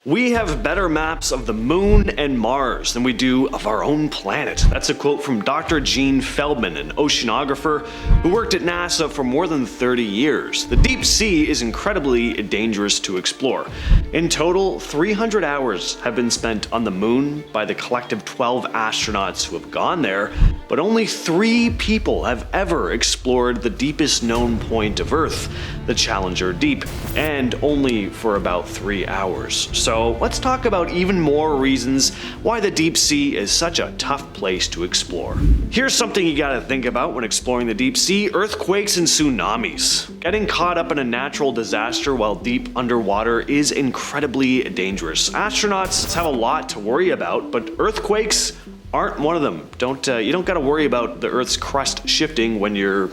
We have better maps of the moon and Mars than we do of our own planet. That's a quote from Dr. Gene Feldman, an oceanographer who worked at NASA for more than 30 years. The deep sea is incredibly dangerous to explore. In total, 300 hours have been spent on the moon by the collective 12 astronauts who have gone there, but only 3 people have ever explored the deepest known point of Earth, the Challenger Deep, and only for about 3 hours. So let's talk about even more reasons why the deep sea is such a tough place to explore. Here's something you gotta think about when exploring the deep sea: earthquakes and tsunamis. Getting caught up in a natural disaster while deep underwater is incredibly dangerous. Astronauts have a lot to worry about, but earthquakes aren't one of them. You don't gotta worry about the Earth's crust shifting when you're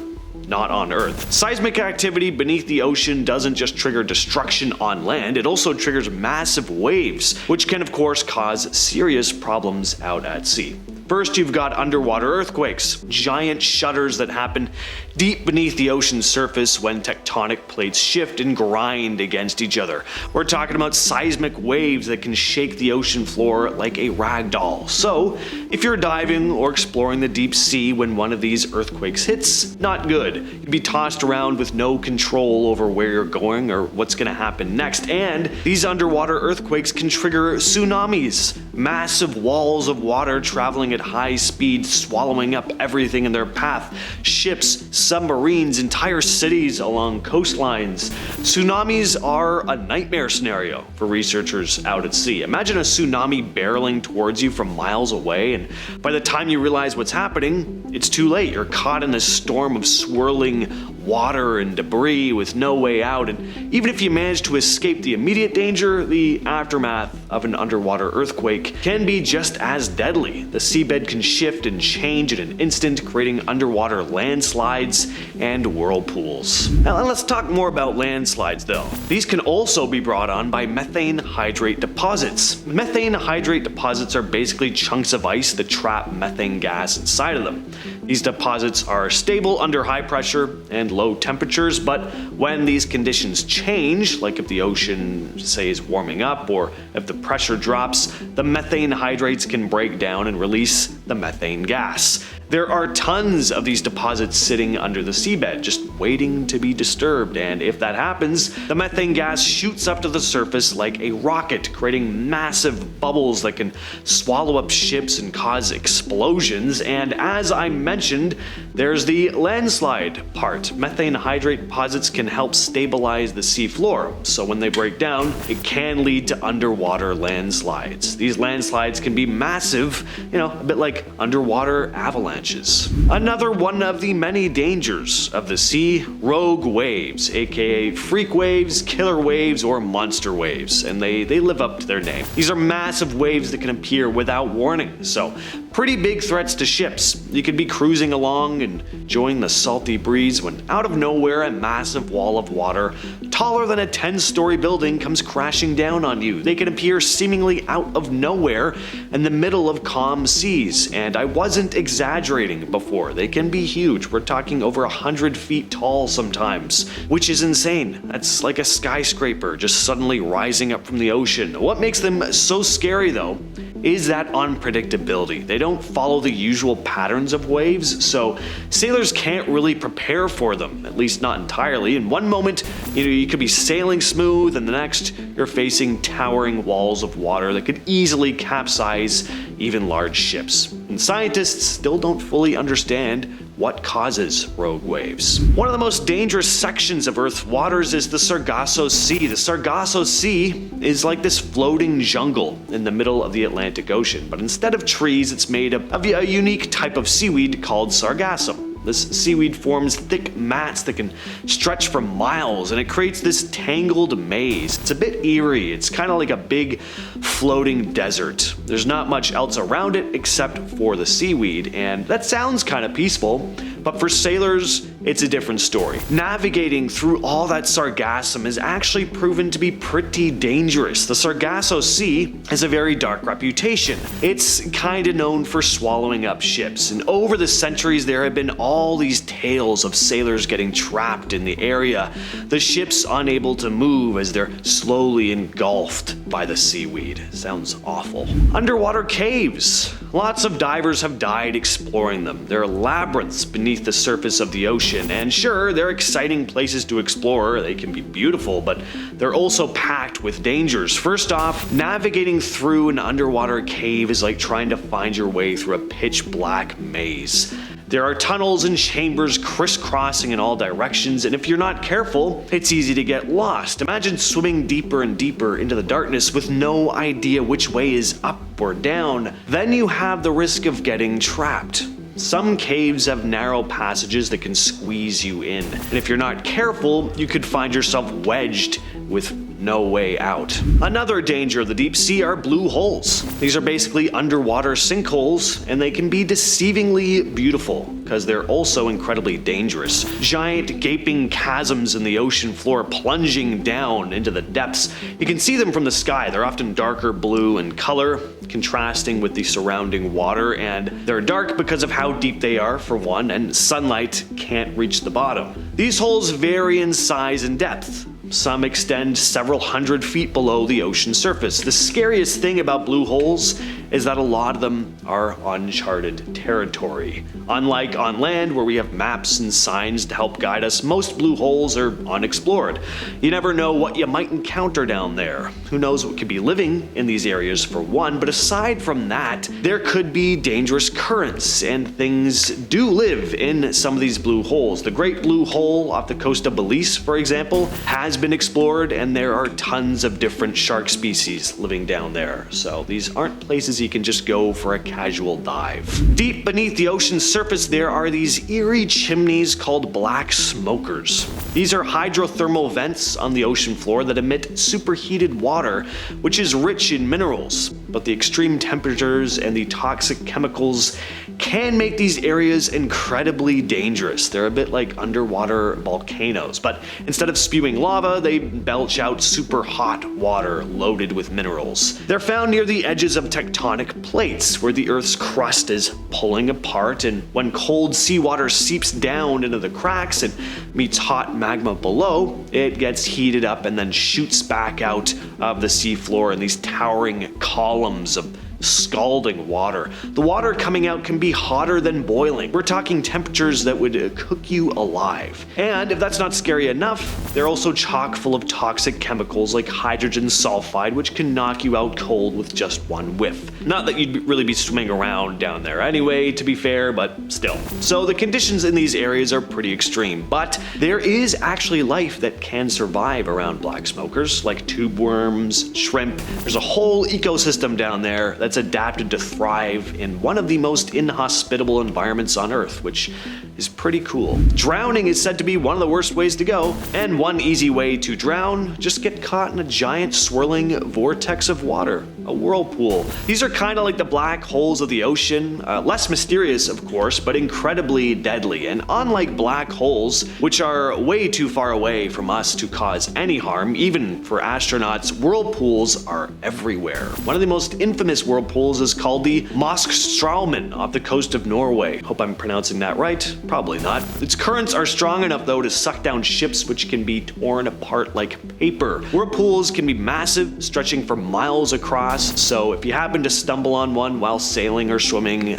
not on Earth. Seismic activity beneath the ocean doesn't just trigger destruction on land, it also triggers massive waves, which can of course cause serious problems out at sea. First, you've got underwater earthquakes, giant shudders that happen deep beneath the ocean's surface when tectonic plates shift and grind against each other. We're talking about seismic waves that can shake the ocean floor like a rag doll. So, if you're diving or exploring the deep sea when one of these earthquakes hits, not good. You'd be tossed around with no control over where you're going or what's going to happen next. And these underwater earthquakes can trigger tsunamis, massive walls of water traveling at high speed, swallowing up everything in their path. Ships, submarines, entire cities along coastlines. Tsunamis are a nightmare scenario for researchers out at sea. Imagine a tsunami barreling towards you from miles away, and by the time you realize what's happening, it's too late. You're caught in this storm of swirling water and debris with no way out, and even if you manage to escape the immediate danger, the aftermath of an underwater earthquake can be just as deadly. The seabed can shift and change in an instant, creating underwater landslides and whirlpools. Now let's talk more about landslides though. These can also be brought on by methane hydrate deposits. Methane hydrate deposits are basically chunks of ice that trap methane gas inside of them. These deposits are stable under high pressure and low temperatures, but when these conditions change, like if the ocean, say, is warming up or if the pressure drops, the methane hydrates can break down and release the methane gas. There are tons of these deposits sitting under the seabed, just waiting to be disturbed, and if that happens, the methane gas shoots up to the surface like a rocket, creating massive bubbles that can swallow up ships and cause explosions. And as I mentioned, there's the landslide part. Methane hydrate deposits can help stabilize the seafloor, so when they break down, it can lead to underwater landslides. These landslides can be massive, a bit like underwater avalanches. Another one of the many dangers of the sea: rogue waves, aka freak waves, killer waves, or monster waves, and they live up to their name. These are massive waves that can appear without warning, so pretty big threats to ships. You could be cruising along and enjoying the salty breeze when out of nowhere a massive wall of water, taller than a 10-story building, comes crashing down on you. They can appear seemingly out of nowhere in the middle of calm seas, and I wasn't exaggerating before. They can be huge. We're talking over 100 feet tall sometimes, which is insane. That's like a skyscraper just suddenly rising up from the ocean. What makes them so scary though is that unpredictability. They don't follow the usual patterns of waves, so sailors can't really prepare for them, at least not entirely. In one moment, you could be sailing smooth, and the next, you're facing towering walls of water that could easily capsize even large ships. And scientists still don't fully understand what causes rogue waves. One of the most dangerous sections of Earth's waters is the Sargasso Sea. The Sargasso Sea is like this floating jungle in the middle of the Atlantic Ocean, but instead of trees, it's made of a unique type of seaweed called sargassum. This seaweed forms thick mats that can stretch for miles, and it creates this tangled maze. It's a bit eerie. It's kind of like a big floating desert. There's not much else around it except for the seaweed, and that sounds kind of peaceful, but for sailors, it's a different story. Navigating through all that sargassum is actually proven to be pretty dangerous. The Sargasso Sea has a very dark reputation. It's kinda known for swallowing up ships, and over the centuries there have been all these tales of sailors getting trapped in the area, the ships unable to move as they're slowly engulfed by the seaweed. Sounds awful. Underwater caves. Lots of divers have died exploring them. They're labyrinths beneath the surface of the ocean, and sure, they're exciting places to explore. They can be beautiful, but they're also packed with dangers. First off, navigating through an underwater cave is like trying to find your way through a pitch black maze. There are tunnels and chambers crisscrossing in all directions, and if you're not careful, it's easy to get lost. Imagine swimming deeper and deeper into the darkness with no idea which way is up or down. Then you have the risk of getting trapped. Some caves have narrow passages that can squeeze you in, and if you're not careful, you could find yourself wedged with no way out. Another danger of the deep sea are blue holes. These are basically underwater sinkholes, and they can be deceivingly beautiful because they're also incredibly dangerous. Giant gaping chasms in the ocean floor plunging down into the depths. You can see them from the sky. They're often darker blue in color, contrasting with the surrounding water, and they're dark because of how deep they are, for one, and sunlight can't reach the bottom. These holes vary in size and depth. Some extend several hundred feet below the ocean surface. The scariest thing about blue holes is that a lot of them are uncharted territory. Unlike on land, where we have maps and signs to help guide us, most blue holes are unexplored. You never know what you might encounter down there. Who knows what could be living in these areas, for one, but aside from that, there could be dangerous currents, and things do live in some of these blue holes. The Great Blue Hole off the coast of Belize, for example, has been explored, and there are tons of different shark species living down there. So these aren't places you can just go for a casual dive. Deep beneath the ocean's surface, there are these eerie chimneys called black smokers. These are hydrothermal vents on the ocean floor that emit superheated water, which is rich in minerals. But the extreme temperatures and the toxic chemicals can make these areas incredibly dangerous. They're a bit like underwater volcanoes, but instead of spewing lava, they belch out super hot water loaded with minerals. They're found near the edges of tectonic plates, where the Earth's crust is pulling apart, and when cold seawater seeps down into the cracks and meets hot magma below, it gets heated up and then shoots back out of the seafloor in these towering columns of scalding water. The water coming out can be hotter than boiling. We're talking temperatures that would cook you alive. And if that's not scary enough, they're also chock full of toxic chemicals like hydrogen sulfide, which can knock you out cold with just one whiff. Not that you'd really be swimming around down there anyway, to be fair, but still. So the conditions in these areas are pretty extreme, but there is actually life that can survive around black smokers, like tube worms, shrimp. There's a whole ecosystem down there that's adapted to thrive in one of the most inhospitable environments on Earth, which is pretty cool. Drowning is said to be one of the worst ways to go, and one easy way to drown, just get caught in a giant swirling vortex of water, a whirlpool. These are kind of like the black holes of the ocean, less mysterious of course, but incredibly deadly. And unlike black holes, which are way too far away from us to cause any harm, even for astronauts, whirlpools are everywhere. One of the most infamous whirlpools is called the Moskstraumen off the coast of Norway. Hope I'm pronouncing that right. Probably not. Its currents are strong enough though to suck down ships, which can be torn apart like paper. Whirlpools can be massive, stretching for miles across, so if you happen to stumble on one while sailing or swimming,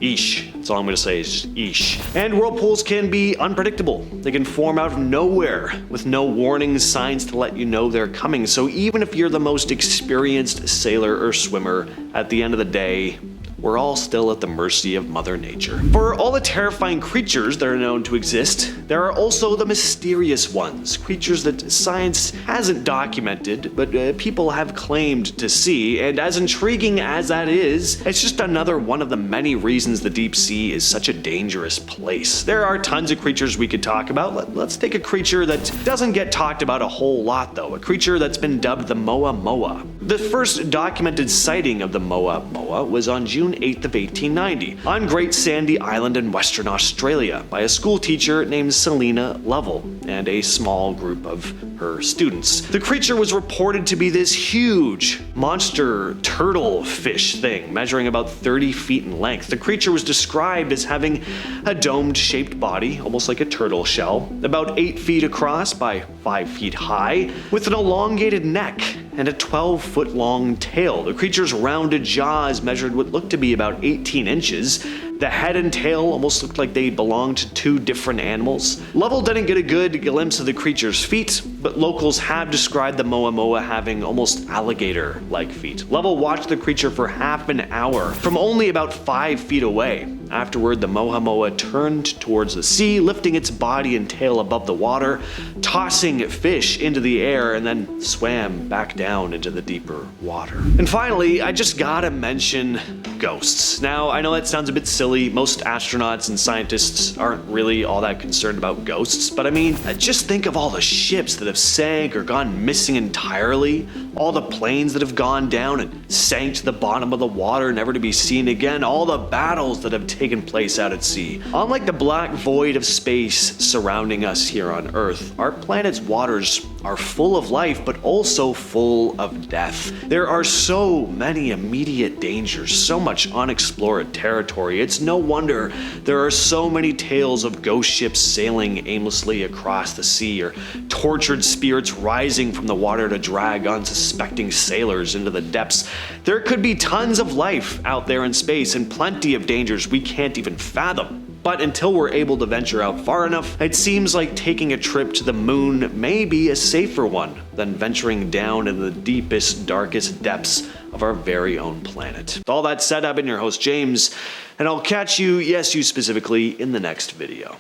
eesh. That's all I'm gonna say is just eesh. And whirlpools can be unpredictable. They can form out of nowhere with no warning signs to let you know they're coming. So even if you're the most experienced sailor or swimmer, at the end of the day, we're all still at the mercy of Mother Nature. For all the terrifying creatures that are known to exist, there are also the mysterious ones, creatures that science hasn't documented, but people have claimed to see, and as intriguing as that is, it's just another one of the many reasons the deep sea is such a dangerous place. There are tons of creatures we could talk about. Let's take a creature that doesn't get talked about a whole lot though, a creature that's been dubbed the Moha Moha. The first documented sighting of the Moha Moha was on June 8th of 1890 on Great Sandy Island in Western Australia by a school teacher named Selina Lovell and a small group of her students. The creature was reported to be this huge monster turtle fish thing measuring about 30 feet in length. The creature was described as having a domed shaped body, almost like a turtle shell, about 8 feet across by 5 feet high, with an elongated neck and a 12-foot long tail. The creature's rounded jaws measured what looked to be about 18 inches. The head and tail almost looked like they belonged to two different animals. Lovell didn't get a good glimpse of the creature's feet, but locals have described the Moha Moha having almost alligator-like feet. Lovell watched the creature for half an hour from only about 5 feet away. Afterward, the Moha Moha turned towards the sea, lifting its body and tail above the water, tossing fish into the air, and then swam back down into the deeper water. And finally, I just gotta mention ghosts. Now, I know that sounds a bit silly. Most astronauts and scientists aren't really all that concerned about ghosts, but I mean, just think of all the ships that have sank or gone missing entirely, all the planes that have gone down and sank to the bottom of the water never to be seen again, all the battles that have taken place out at sea. Unlike the black void of space surrounding us here on Earth, our planet's waters are full of life, but also full of death. There are so many immediate dangers, so much unexplored territory. It's no wonder there are so many tales of ghost ships sailing aimlessly across the sea, or tortured spirits rising from the water to drag unsuspecting sailors into the depths. There could be tons of life out there in space and plenty of dangers we can't even fathom. But until we're able to venture out far enough, it seems like taking a trip to the moon may be a safer one than venturing down into the deepest, darkest depths of our very own planet. With all that said, I've been your host, James, and I'll catch you, yes, you specifically, in the next video.